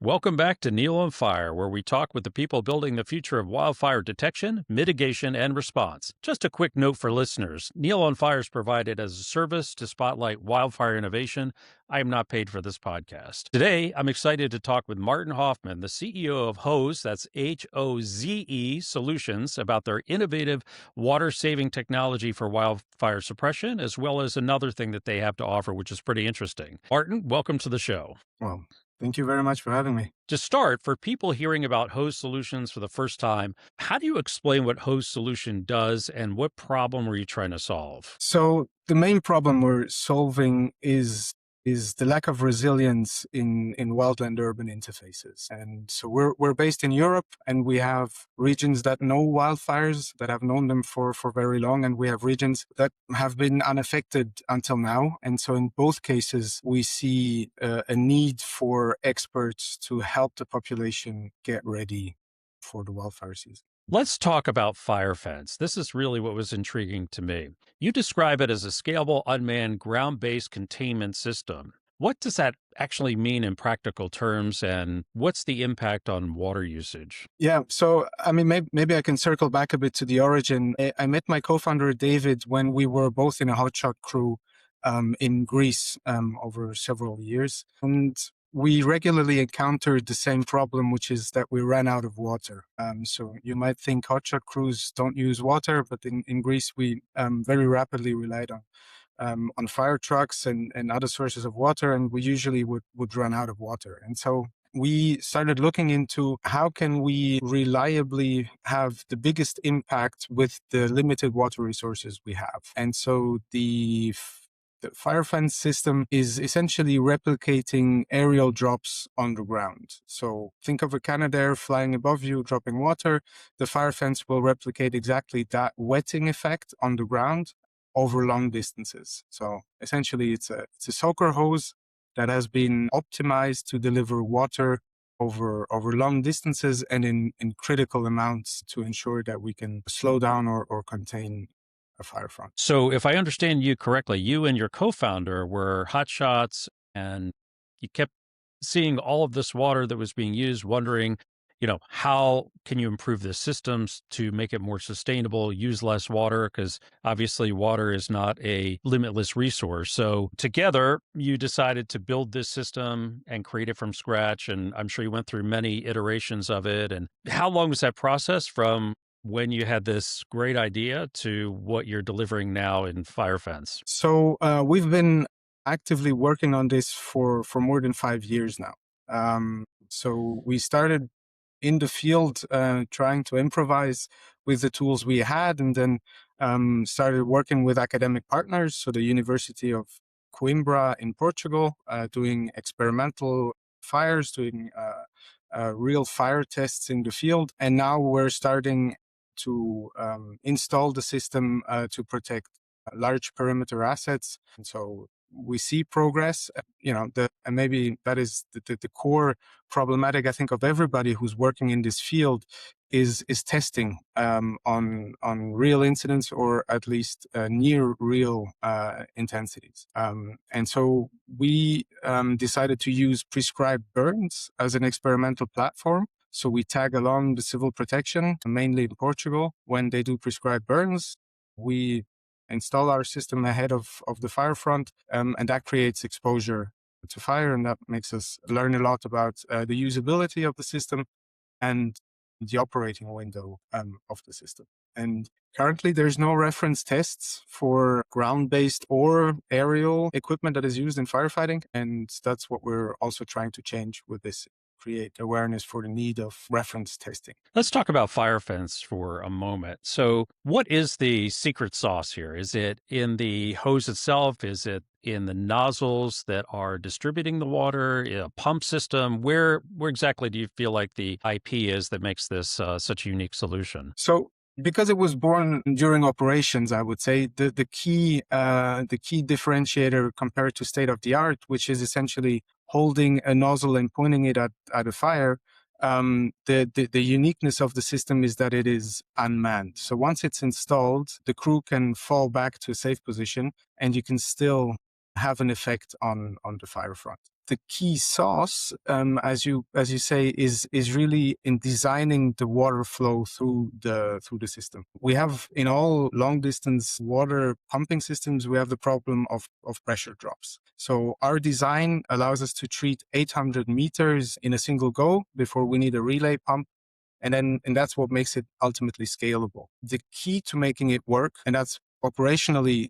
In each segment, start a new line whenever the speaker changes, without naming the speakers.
Welcome back to Neal on Fire, where we talk with the people building the future of wildfire detection, mitigation, and response. Just a quick note for listeners: Neal on Fire is provided as a service to spotlight wildfire innovation. I am not paid for this podcast. Today, I'm excited to talk with Martin Hofmann, the CEO of HOZE, that's HOZE Solutions, about their innovative water-saving technology for wildfire suppression, as well as another thing that they have to offer, which is pretty interesting. Martin, welcome to the show.
Well, thank you very much for having me.
To start, for people hearing about HOZE Solutions for the first time, how do you explain what HOZE Solution does and what problem are you trying to solve?
So the main problem we're solving is the lack of resilience in wildland-urban interfaces. And so we're based in Europe, and we have regions that know wildfires, that have known them for very long, and we have regions that have been unaffected until now. And so in both cases, we see a need for experts to help the population get ready for the wildfire season.
Let's talk about FireFence. This is really what was intriguing to me. You describe it as a scalable, unmanned, ground-based containment system. What does that actually mean in practical terms, and what's the impact on water usage?
Yeah, so I mean, maybe I can circle back a bit to the origin. I met my co-founder David when we were both in a hotshot crew in Greece over several years, and we regularly encountered the same problem, which is that we ran out of water. So you might think hotshot crews don't use water, but in Greece we very rapidly relied on fire trucks and other sources of water, and we usually would run out of water. And so we started looking into how can we reliably have the biggest impact with the limited water resources we have. And so the FireFence system is essentially replicating aerial drops on the ground. So think of a Canadair flying above you, dropping water. The FireFence will replicate exactly that wetting effect on the ground over long distances. So essentially it's a soaker hose that has been optimized to deliver water over long distances and in critical amounts to ensure that we can slow down or contain a fire front.
So, if I understand you correctly, you and your co-founder were hotshots, and you kept seeing all of this water that was being used, wondering, how can you improve the systems to make it more sustainable, use less water? Because obviously water is not a limitless resource. So together, you decided to build this system and create it from scratch. And I'm sure you went through many iterations of it. And how long was that process from when you had this great idea to what you're delivering now in FireFence?
So we've been actively working on this for more than 5 years now. So we started in the field trying to improvise with the tools we had, and then started working with academic partners. So the University of Coimbra in Portugal, doing experimental fires, doing real fire tests in the field. And now we're starting to install the system to protect large perimeter assets. And so we see progress, and maybe that is the core problematic, I think, of everybody who's working in this field is testing on real incidents, or at least near real intensities. And so we decided to use prescribed burns as an experimental platform. So we tag along the civil protection, mainly in Portugal. When they do prescribed burns, we install our system ahead of the fire front, and that creates exposure to fire, and that makes us learn a lot about the usability of the system and the operating window of the system. And currently there's no reference tests for ground-based or aerial equipment that is used in firefighting, and that's what we're also trying to change with this, create awareness for the need of reference testing.
Let's talk about FireFence for a moment. So, what is the secret sauce here? Is it in the hose itself? Is it in the nozzles that are distributing the water? A pump system? Where exactly do you feel like the IP is that makes this such a unique solution?
So, because it was born during operations, I would say the key differentiator compared to state of the art, which is essentially holding a nozzle and pointing it at a fire. The uniqueness of the system is that it is unmanned. So once it's installed, the crew can fall back to a safe position, and you can still have an effect on the fire front. The key sauce, as you say, is really in designing the water flow through the system. We have in all long distance water pumping systems, we have the problem of pressure drops. So our design allows us to treat 800 meters in a single go before we need a relay pump. And that's what makes it ultimately scalable. The key to making it work, and that's operationally,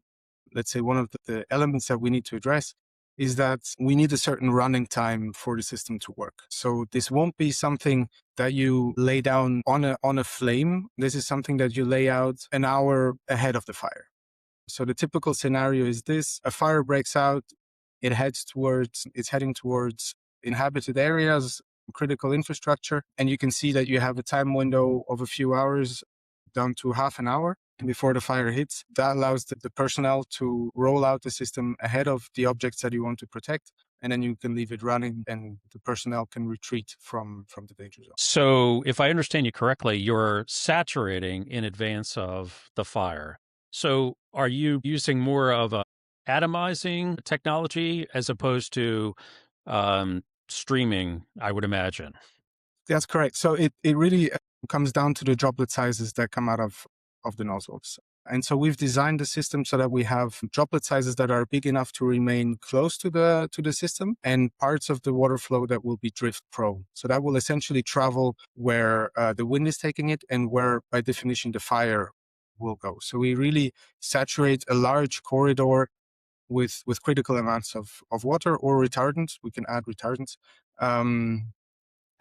let's say, one of the elements that we need to address, is that we need a certain running time for the system to work. So this won't be something that you lay down on a flame. This is something that you lay out an hour ahead of the fire. So the typical scenario is this: a fire breaks out, it's heading towards inhabited areas, critical infrastructure, and you can see that you have a time window of a few hours down to half an hour before the fire hits. That allows the personnel to roll out the system ahead of the objects that you want to protect, and then you can leave it running and the personnel can retreat from the danger zone.
So if I understand you correctly, you're saturating in advance of the fire. So are you using more of a atomizing technology as opposed to streaming, I would imagine?
That's correct. So it really comes down to the droplet sizes that come out of the nozzles. And so we've designed the system so that we have droplet sizes that are big enough to remain close to the system, and parts of the water flow that will be drift prone. So that will essentially travel where the wind is taking it and where, by definition, the fire will go. So we really saturate a large corridor with critical amounts of water or retardants. We can add retardants.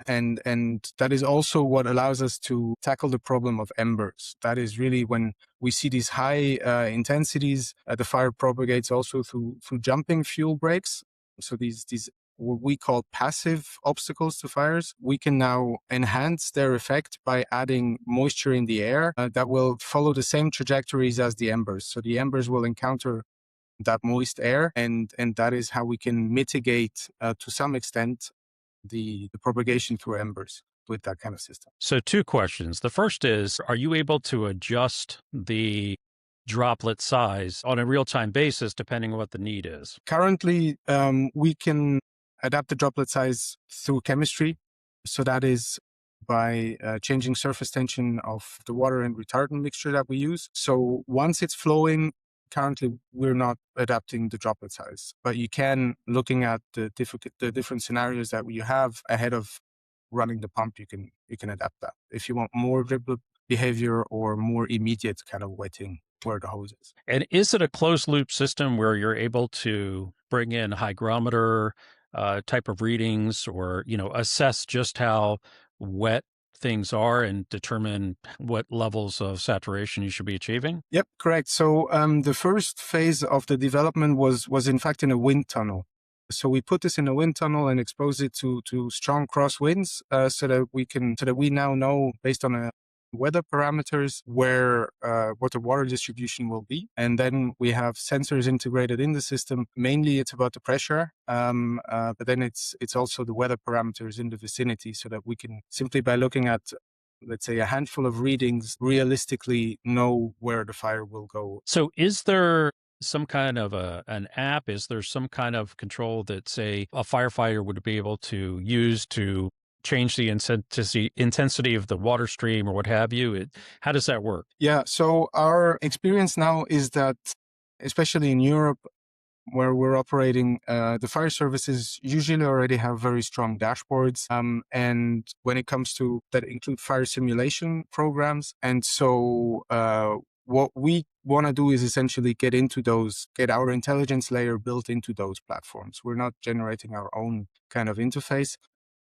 And that is also what allows us to tackle the problem of embers. That is really when we see these high intensities, the fire propagates also through jumping fuel breaks. So these what we call passive obstacles to fires, we can now enhance their effect by adding moisture in the air that will follow the same trajectories as the embers. So the embers will encounter that moist air, and that is how we can mitigate to some extent the propagation through embers with that kind of system.
So two questions. The first is, are you able to adjust the droplet size on a real-time basis depending on what the need is?
Currently, we can adapt the droplet size through chemistry. So that is by changing surface tension of the water and retardant mixture that we use. So once it's flowing, currently we're not adapting the droplet size, but you can, looking at the different scenarios that you have ahead of running the pump, you can adapt that if you want more dribble behavior or more immediate kind of wetting where the hose is.
And is it a closed loop system where you're able to bring in hygrometer type of readings, or, assess just how wet things are and determine what levels of saturation you should be achieving?
Yep, correct. So the first phase of the development was in fact in a wind tunnel. So we put this in a wind tunnel and expose it to strong crosswinds, so that we now know, based on weather parameters, where what the water distribution will be. And then we have sensors integrated in the system. Mainly it's about the pressure, but then it's also the weather parameters in the vicinity, so that we can, simply by looking at, let's say, a handful of readings, realistically know where the fire will go.
So is there some kind of an app? Is there some kind of control that, say, a firefighter would be able to use to change the intensity of the water stream or what have you? How does that work?
Yeah, so our experience now is that, especially in Europe, where we're operating, the fire services usually already have very strong dashboards. And when it comes to that, include fire simulation programs. And so what we want to do is essentially get our intelligence layer built into those platforms. We're not generating our own kind of interface.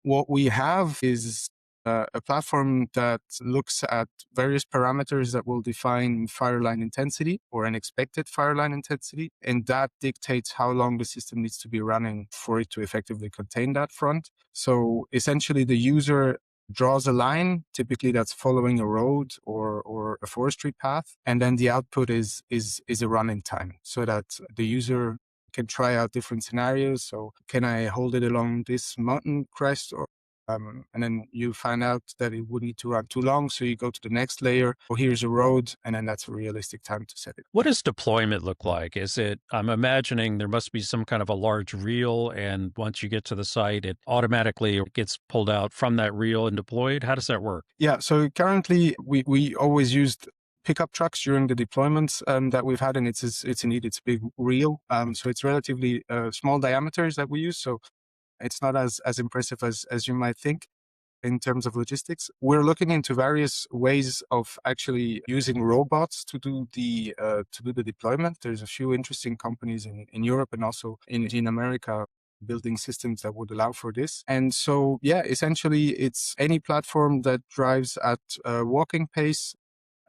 What we have is a platform that looks at various parameters that will define fire line intensity, or an expected fire line intensity, and that dictates how long the system needs to be running for it to effectively contain that front. So essentially the user draws a line, typically that's following a road or a forestry path, and then the output is a running time, so that the user can try out different scenarios. So can I hold it along this mountain crest, or And then you find out that it would need to run too long. So you go to the next layer, or here's a road, and then that's a realistic time to set it.
What does deployment look like? Is it, I'm imagining there must be some kind of a large reel, and once you get to the site, it automatically gets pulled out from that reel and deployed. How does that work?
Yeah. So currently we always used pickup trucks during the deployments that we've had, and it's indeed it's a big reel. So it's relatively small diameters that we use. So it's not as impressive as you might think in terms of logistics. We're looking into various ways of actually using robots to do the deployment. There's a few interesting companies in Europe and also in America building systems that would allow for this. And so, yeah, essentially it's any platform that drives at walking pace,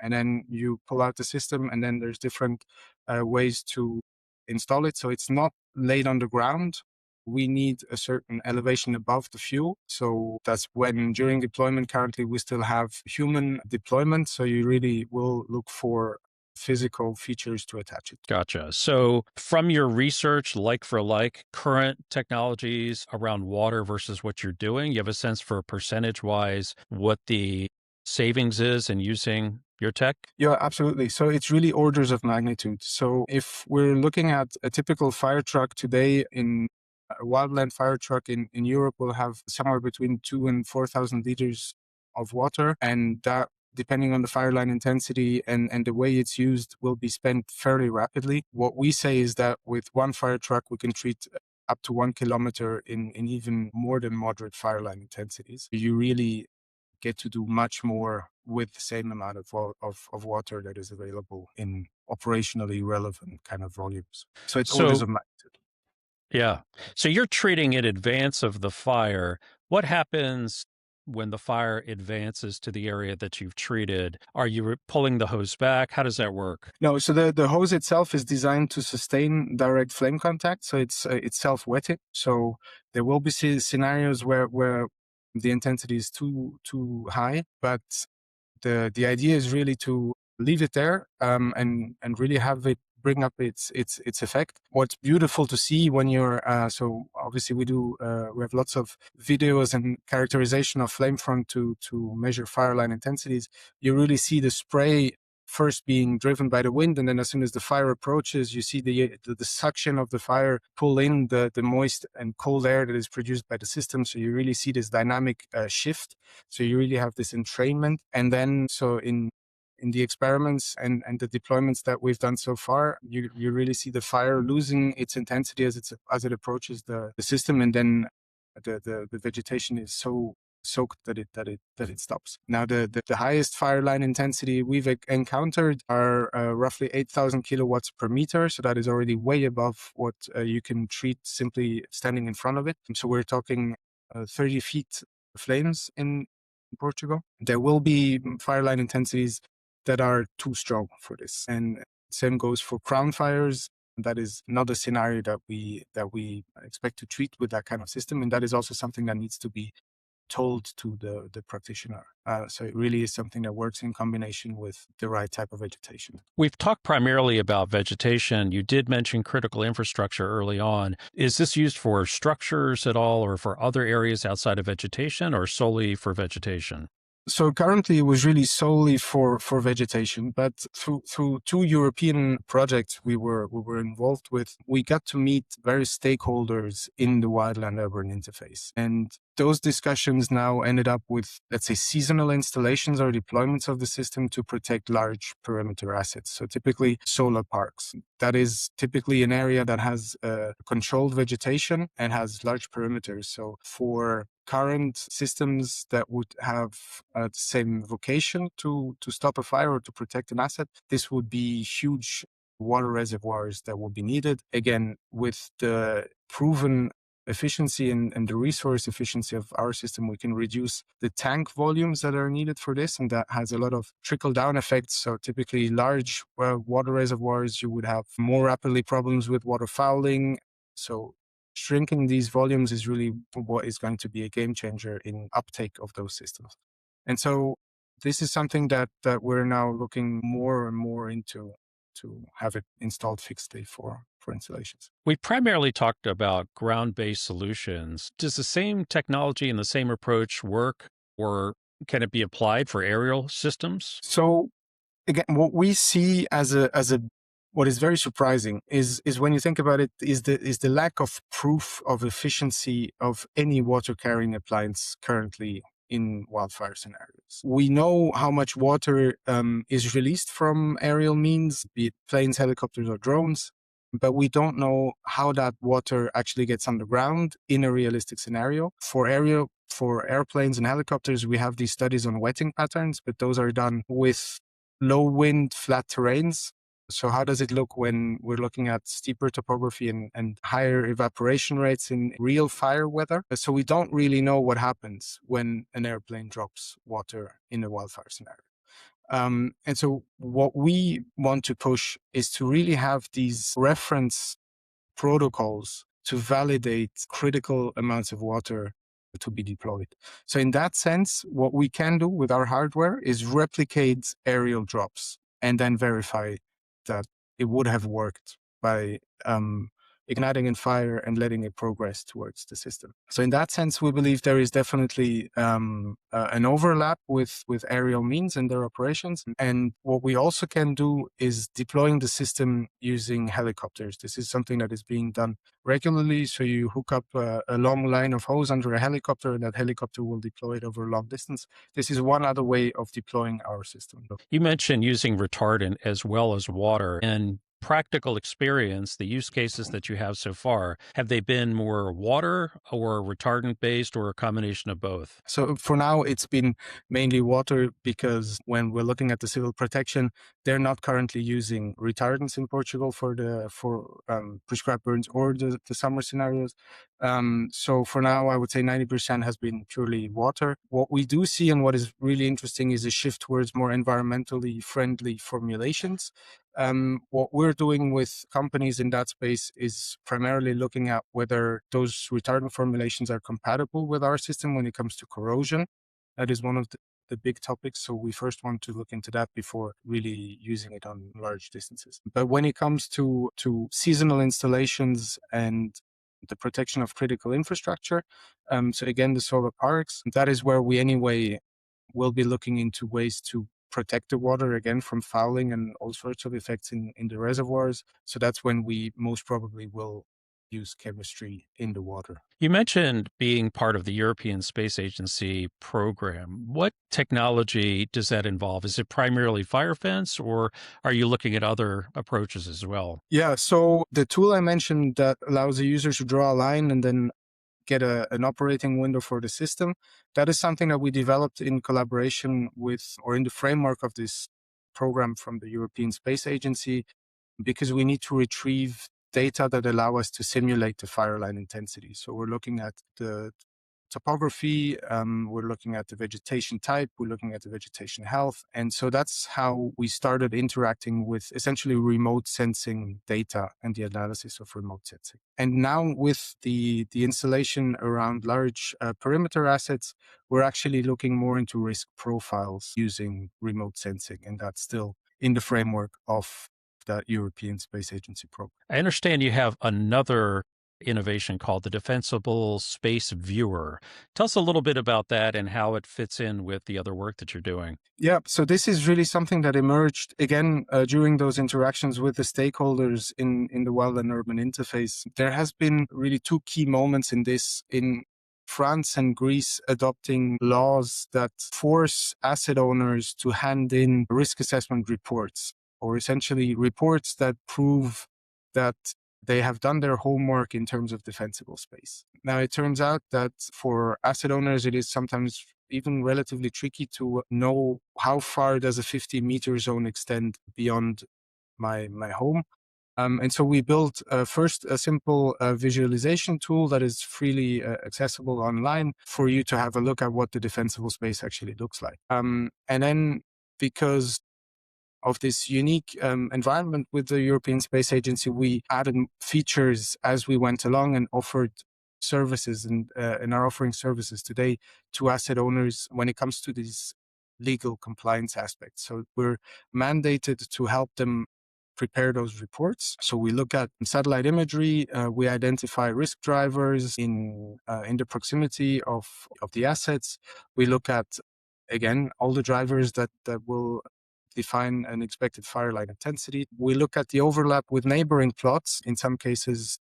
and then you pull out the system, and then there's different ways to install it. So it's not laid on the ground. We need a certain elevation above the fuel. So that's when during deployment, currently we still have human deployment. So you really will look for physical features to attach it.
Gotcha. So, from your research, like for like, current technologies around water versus what you're doing, you have a sense for percentage wise what the savings is in using your tech?
Yeah, absolutely. So it's really orders of magnitude. So if we're looking at a typical fire truck today, in a wildland fire truck in Europe will have somewhere between 2,000 and 4,000 liters of water. And that, depending on the fire line intensity and the way it's used, will be spent fairly rapidly. What we say is that with one fire truck, we can treat up to 1 kilometer in even more than moderate fire line intensities. You really get to do much more with the same amount of water that is available in operationally relevant kind of volumes. So it's orders
So,
of magnitude.
yeah. So, you're treating in advance of the fire. What happens when the fire advances to the area that you've treated? Are you pulling the hose back? How does that work?
No, so the hose itself is designed to sustain direct flame contact. So it's self-wetting. So there will be scenarios where the intensity is too high, but the idea is really to leave it there, and really have it bring up its effect. What's beautiful to see when you're so obviously we have lots of videos and characterization of flame front to measure fire line intensities. You really see the spray first being driven by the wind, and then as soon as the fire approaches, you see the suction of the fire pull in the moist and cold air that is produced by the system. So you really see this dynamic shift. So you really have this entrainment. And then, so in the experiments and the deployments that we've done so far, you really see the fire losing its intensity as it approaches the system, and then the vegetation is so soaked that it stops. Now the highest fire line intensity we've encountered are roughly 8,000 kilowatts per meter. So that is already way above what you can treat simply standing in front of it. And so we're talking 30 feet flames in Portugal. There will be fire line intensities that are too strong for this, and same goes for crown fires. That is not a scenario that we expect to treat with that kind of system, and that is also something that needs to be told to the practitioner. So it really is something that works in combination with the right type of vegetation.
We've talked primarily about vegetation. You did mention critical infrastructure early on. Is this used for structures at all, or for other areas outside of vegetation, or solely for vegetation?
So currently it was really solely for vegetation, but through two European projects we were involved with, we got to meet various stakeholders in the wildland-urban interface. And those discussions now ended up with, let's say, seasonal installations or deployments of the system to protect large perimeter assets. So typically solar parks. That is typically an area that has controlled vegetation and has large perimeters. So for current systems that would have the same vocation to stop a fire or to protect an asset, this would be huge water reservoirs that would be needed. Again, with the proven efficiency and the resource efficiency of our system, we can reduce the tank volumes that are needed for this, and that has a lot of trickle-down effects. So typically large water reservoirs, you would have more rapidly problems with water fouling. So shrinking these volumes is really what is going to be a game changer in uptake of those systems. And so this is something that we're now looking more and more into to have it installed fixedly for installations.
We primarily talked about ground-based solutions. Does the same technology and the same approach work, or can it be applied for aerial systems?
So again, what we see as a what is very surprising is when you think about it, is the lack of proof of efficiency of any water carrying appliance currently in wildfire scenarios. We know how much water is released from aerial means, be it planes, helicopters, or drones, but we don't know how that water actually gets underground in a realistic scenario. For airplanes and helicopters, we have these studies on wetting patterns, but those are done with low wind, flat terrains. So how does it look when we're looking at steeper topography and higher evaporation rates in real fire weather? So we don't really know what happens when an airplane drops water in a wildfire scenario. And so what we want to push is to really have these reference protocols to validate critical amounts of water to be deployed. So in that sense, what we can do with our hardware is replicate aerial drops and then verify that it would have worked by igniting in fire and letting it progress towards the system. So in that sense, we believe there is definitely an overlap with aerial means and their operations. And what we also can do is deploying the system using helicopters. This is something that is being done regularly. So you hook up a long line of hose under a helicopter, and that helicopter will deploy it over a long distance. This is one other way of deploying our system.
You mentioned using retardant as well as water. And practical experience, the use cases that you have so far, have they been more water or retardant based or a combination of both?
So for now, it's been mainly water, because when we're looking at the civil protection, they're not currently using retardants in Portugal for prescribed burns or the summer scenarios. So for now, I would say 90% has been purely water. What we do see and what is really interesting is a shift towards more environmentally friendly formulations. What we're doing with companies in that space is primarily looking at whether those retardant formulations are compatible with our system when it comes to corrosion. That is one of the big topics. So we first want to look into that before really using it on large distances. But when it comes to seasonal installations and the protection of critical infrastructure, so again, the solar parks, that is where we anyway will be looking into ways to protect the water again from fouling and all sorts of effects in the reservoirs. So that's when we most probably will use chemistry in the water.
You mentioned being part of the European Space Agency program. What technology does that involve? Is it primarily FireFence, or are you looking at other approaches as well?
Yeah, so the tool I mentioned that allows the user to draw a line and then get an operating window for the system, that is something that we developed in collaboration with, or in the framework of this program from the European Space Agency, because we need to retrieve data that allow us to simulate the fire line intensity. So we're looking at the topography, we're looking at the vegetation type, we're looking at the vegetation health. And so that's how we started interacting with essentially remote sensing data and the analysis of remote sensing. And now with the installation around large perimeter assets, we're actually looking more into risk profiles using remote sensing. And that's still in the framework of that European Space Agency program.
I understand you have another innovation called the Defensible Space Viewer. Tell us a little bit about that and how it fits in with the other work that you're doing.
Yeah, so this is really something that emerged again during those interactions with the stakeholders in the wildland-urban interface. There has been really two key moments in this. In France and Greece adopting laws that force asset owners to hand in risk assessment reports, or essentially reports that prove that they have done their homework in terms of defensible space. Now, it turns out that for asset owners, it is sometimes even relatively tricky to know how far does a 50-meter zone extend beyond my home. And so we built first a simple visualization tool that is freely accessible online for you to have a look at what the defensible space actually looks like. And then, because of this unique environment with the European Space Agency, we added features as we went along and offered services and are offering services today to asset owners when it comes to these legal compliance aspects. So we're mandated to help them prepare those reports. So we look at satellite imagery, we identify risk drivers in the proximity of the assets. We look at, again, all the drivers that will define an expected fire line intensity. We look at the overlap with neighboring plots. In some cases,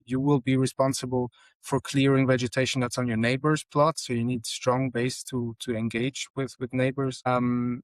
you will be responsible for clearing vegetation that's on your neighbor's plot. So you need strong base to engage with neighbors. And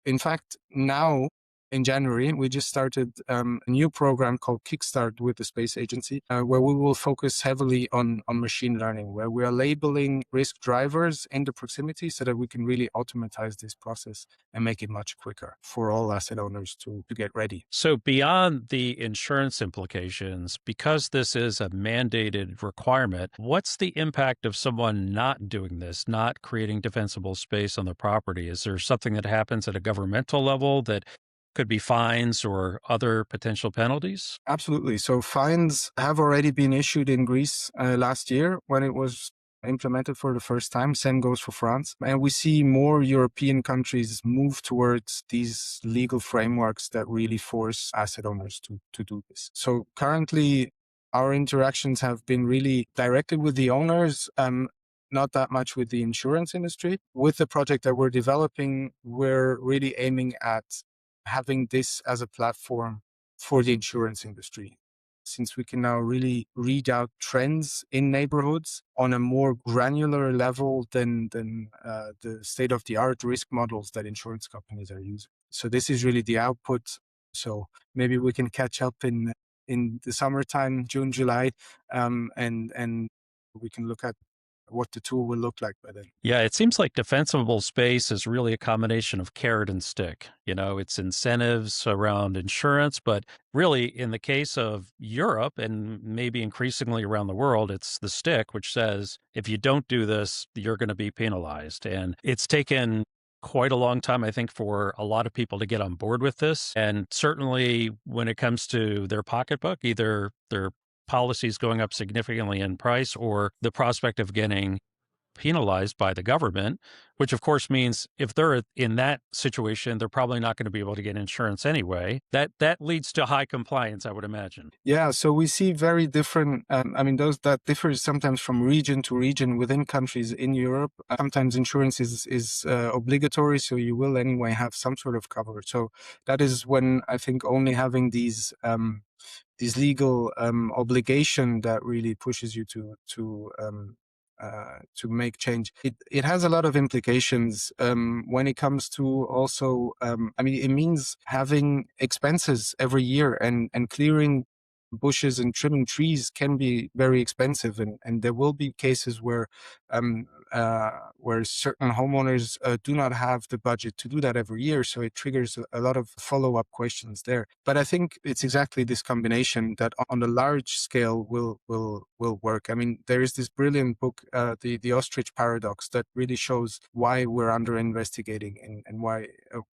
in fact, now in January, we just started a new program called Kickstart with the Space Agency, where we will focus heavily on machine learning, where we are labeling risk drivers in the proximity so that we can really automatize this process and make it much quicker for all asset owners to get ready.
So, beyond the insurance implications, because this is a mandated requirement, what's the impact of someone not doing this, not creating defensible space on the property? Is there something that happens at a governmental level that could be fines or other potential penalties?
Absolutely. So fines have already been issued in Greece last year when it was implemented for the first time. Same goes for France. And we see more European countries move towards these legal frameworks that really force asset owners to do this. So currently, our interactions have been really directed with the owners, not that much with the insurance industry. With the project that we're developing, we're really aiming at having this as a platform for the insurance industry, since we can now really read out trends in neighborhoods on a more granular level than the state-of-the-art risk models that insurance companies are using. So this is really the output. So maybe we can catch up in the summertime, June, July, and we can look at what the tool will look like by then.
Yeah, it seems like defensible space is really a combination of carrot and stick. It's incentives around insurance, but really, in the case of Europe and maybe increasingly around the world, it's the stick, which says if you don't do this, you're going to be penalized. And it's taken quite a long time, I think, for a lot of people to get on board with this. And certainly when it comes to their pocketbook, either their policies going up significantly in price or the prospect of getting penalized by the government, which of course means if they're in that situation, they're probably not going to be able to get insurance anyway. That leads to high compliance, I would imagine.
Yeah, so we see very different, those that differs sometimes from region to region within countries in Europe. Sometimes insurance is obligatory, so you will anyway have some sort of cover. So that is when I think only having these legal obligation that really pushes you to make change. It has a lot of implications when it comes to also, it means having expenses every year and clearing bushes and trimming trees can be very expensive. And there will be cases where certain homeowners do not have the budget to do that every year. So it triggers a lot of follow-up questions there. But I think it's exactly this combination that on the large scale will work. I mean, there is this brilliant book, the Ostrich Paradox, that really shows why we're under investigating and why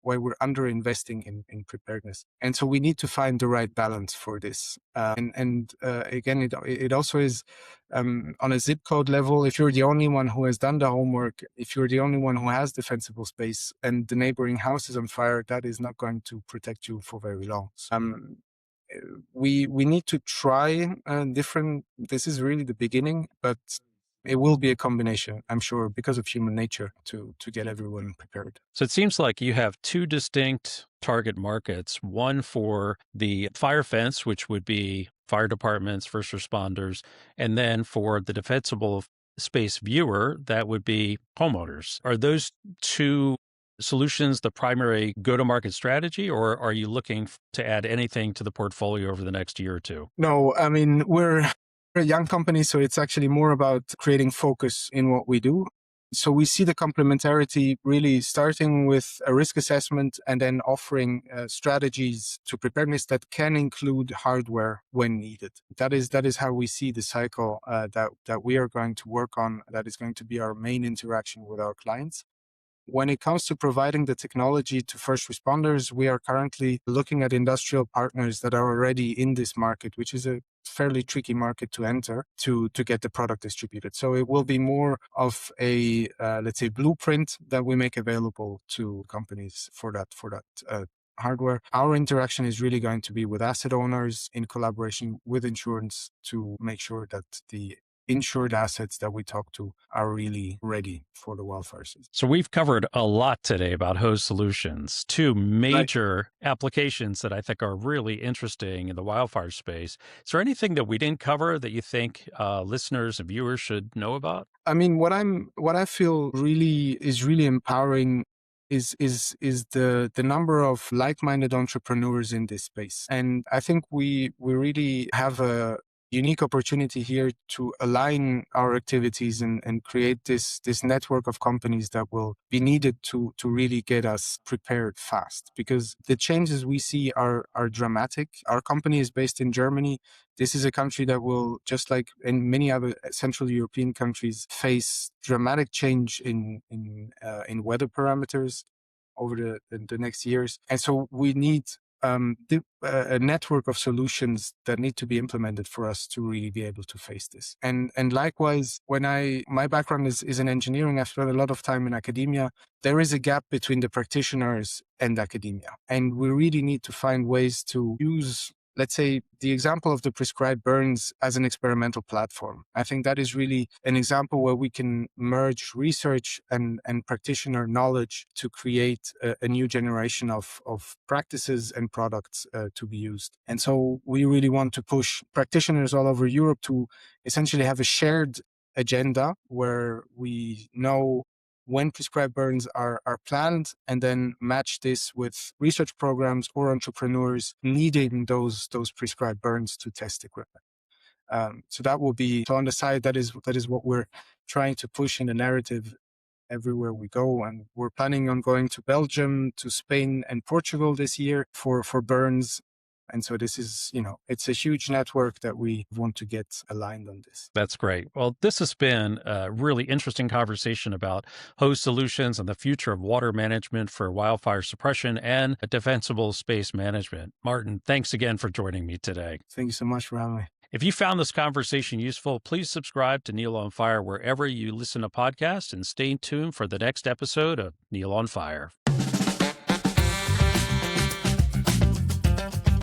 we're under investing in preparedness. And so we need to find the right balance for this. Again, it also is on a zip code level. If you're the only one who has done the homework, if you're the only one who has defensible space and the neighboring house is on fire, that is not going to protect you for very long. We need to try different. This is really the beginning, but it will be a combination, I'm sure, because of human nature to get everyone prepared.
So it seems like you have two distinct target markets, one for the FireFence, which would be fire departments, first responders, and then for the defensible space viewer, that would be homeowners. Are those two solutions the primary go-to-market strategy, or are you looking to add anything to the portfolio over the next year or two?
No, I mean, we're a young company, so it's actually more about creating focus in what we do. So we see the complementarity really starting with a risk assessment and then offering strategies to preparedness that can include hardware when needed. That is how we see the cycle that we are going to work on. That is going to be our main interaction with our clients. When it comes to providing the technology to first responders, we are currently looking at industrial partners that are already in this market, which is a fairly tricky market to enter to get the product distributed. So it will be more of a, let's say, blueprint that we make available to companies for that hardware. Our interaction is really going to be with asset owners in collaboration with insurance to make sure that the insured assets that we talk to are really ready for the wildfire season.
So we've covered a lot today about HOZE Solutions, two
Right.
major applications that I think are really interesting in the wildfire space. Is there anything that we didn't cover that you think listeners and viewers should know about?
I mean, what I feel really empowering is the number of like-minded entrepreneurs in this space. And I think we really have a unique opportunity here to align our activities and create this network of companies that will be needed to really get us prepared fast, because the changes we see are dramatic. Our company is based in Germany. This is a country that will, just like in many other Central European countries, face dramatic change in weather parameters over the next years. And so we need a network of solutions that need to be implemented for us to really be able to face this. And likewise, my background is in engineering, I've spent a lot of time in academia. There is a gap between the practitioners and academia. And we really need to find ways to use, let's say, the example of the prescribed burns as an experimental platform. I think that is really an example where we can merge research and practitioner knowledge to create a new generation of practices and products to be used. And so we really want to push practitioners all over Europe to essentially have a shared agenda where we know when prescribed burns are planned, and then match this with research programs or entrepreneurs needing those prescribed burns to test equipment. So that will be, so on the side, that is what we're trying to push in the narrative everywhere we go. And we're planning on going to Belgium, to Spain and Portugal this year for burns. And so this is, it's a huge network that we want to get aligned on this.
That's great. Well, this has been a really interesting conversation about HOZE Solutions and the future of water management for wildfire suppression and defensible space management. Martin, thanks again for joining me today.
Thank you so much for having me.
If you found this conversation useful, please subscribe to Neal on Fire wherever you listen to podcasts, and stay tuned for the next episode of Neal on Fire.